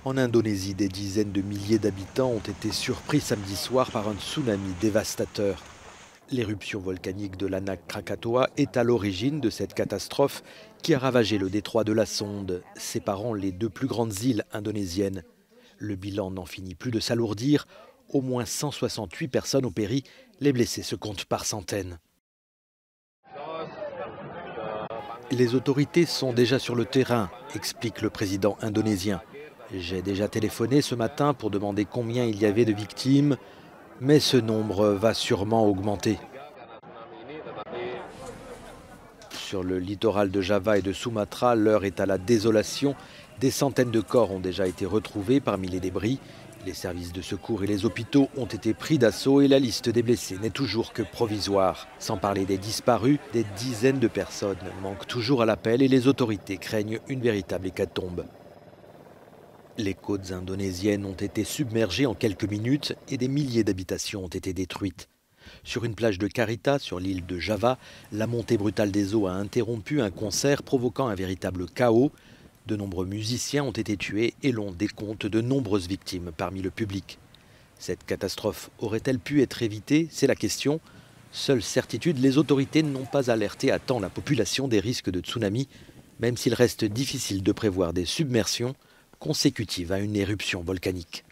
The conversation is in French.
En Indonésie, des dizaines de milliers d'habitants ont été surpris samedi soir par un tsunami dévastateur. L'éruption volcanique de l'Anak Krakatoa est à l'origine de cette catastrophe qui a ravagé le détroit de la Sonde, séparant les deux plus grandes îles indonésiennes. Le bilan n'en finit plus de s'alourdir. Au moins 168 personnes ont péri. Les blessés se comptent par centaines. Les autorités sont déjà sur le terrain, explique le président indonésien. J'ai déjà téléphoné ce matin pour demander combien il y avait de victimes, mais ce nombre va sûrement augmenter. Sur le littoral de Java et de Sumatra, l'heure est à la désolation. Des centaines de corps ont déjà été retrouvés parmi les débris. Les services de secours et les hôpitaux ont été pris d'assaut et la liste des blessés n'est toujours que provisoire. Sans parler des disparus, des dizaines de personnes manquent toujours à l'appel et les autorités craignent une véritable hécatombe. Les côtes indonésiennes ont été submergées en quelques minutes et des milliers d'habitations ont été détruites. Sur une plage de Karita, sur l'île de Java, la montée brutale des eaux a interrompu un concert provoquant un véritable chaos. De nombreux musiciens ont été tués et l'on décompte de nombreuses victimes parmi le public. Cette catastrophe aurait-elle pu être évitée? C'est la question. Seule certitude, les autorités n'ont pas alerté à temps la population des risques de tsunami, même s'il reste difficile de prévoir des submersions consécutives à une éruption volcanique.